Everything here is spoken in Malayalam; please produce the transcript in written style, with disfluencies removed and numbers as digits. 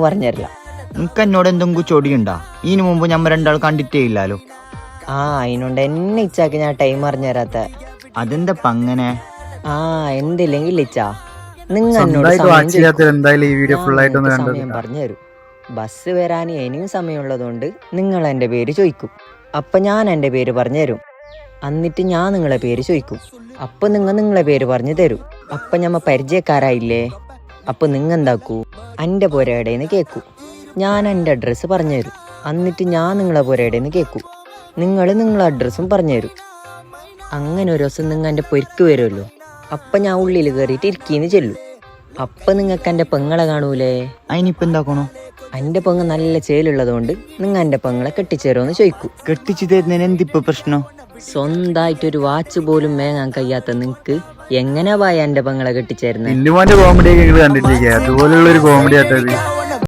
പറഞ്ഞുതരില്ല. നിനക്ക് എന്നോട് എന്തെങ്കിലും ചൊടിയുണ്ടാ? ഇതിനു മുമ്പ് ഞമ്മ രണ്ടാൾ കണ്ടിട്ടേ ഇല്ലാലോ. അതിനോണ്ട് എന്നെ ഇച്ചാക്ക് ഞാൻ ടൈം പറഞ്ഞു തരാത്ത. അതെന്തപ്പ അങ്ങനെ? എന്തില്ലെങ്കിൽ ഇച്ചാ നിങ്ങൾ എന്നോട് സമയം പറഞ്ഞു തരും. ബസ് വരാൻ ഇനിയും സമയമുള്ളതുകൊണ്ട് നിങ്ങൾ എൻ്റെ പേര് ചോദിക്കും. അപ്പം ഞാൻ എൻ്റെ പേര് പറഞ്ഞു തരും. എന്നിട്ട് ഞാൻ നിങ്ങളെ പേര് ചോദിക്കും. അപ്പം നിങ്ങളെ പേര് പറഞ്ഞു തരും. അപ്പം ഞമ്മ പരിചയക്കാരായില്ലേ? അപ്പം നിങ്ങൾ എന്താക്കൂ, എൻ്റെ പുരയുടെന്ന് കേൾക്കൂ. ഞാൻ എൻ്റെ അഡ്രസ്സ് പറഞ്ഞു തരും. എന്നിട്ട് ഞാൻ നിങ്ങളെ പുരയുടെന്ന് കേൾക്കൂ. നിങ്ങൾ നിങ്ങളെ അഡ്രസ്സും പറഞ്ഞു തരും. അങ്ങനെ ഒരു ദിവസം നിങ്ങൾ എൻ്റെ പൊരിക്ക് വരുമല്ലോ. അപ്പം ഞാൻ ഉള്ളിൽ കയറിയിട്ട് ഇരിക്കീന്ന് ചെല്ലും. അപ്പം നിങ്ങൾക്ക് എൻ്റെ പെങ്ങളെ കാണൂലേ? അതിനിപ്പോ എന്താക്കണോ? എൻ്റെ പെങ്ങ് നല്ല ചേലുള്ളതുകൊണ്ട് നിങ്ങൾ എൻ്റെ പെങ്ങളെ കെട്ടിച്ചേരുമെന്ന് ചോദിക്കൂ. കെട്ടിച്ചു തരുന്നതിന് എന്തിപ്പോ പ്രശ്നം? സ്വന്തമായിട്ടൊരു വാച്ച് പോലും മേങ്ങാൻ കഴിയാത്ത നിങ്ങക്ക് എങ്ങനെ പോയ എൻ്റെ പെങ്ങളെ കെട്ടിച്ചേരുന്നത്? കോമഡി കണ്ടിട്ടില്ല, അതുപോലുള്ള ഒരു കോമഡി ആട്ടത്.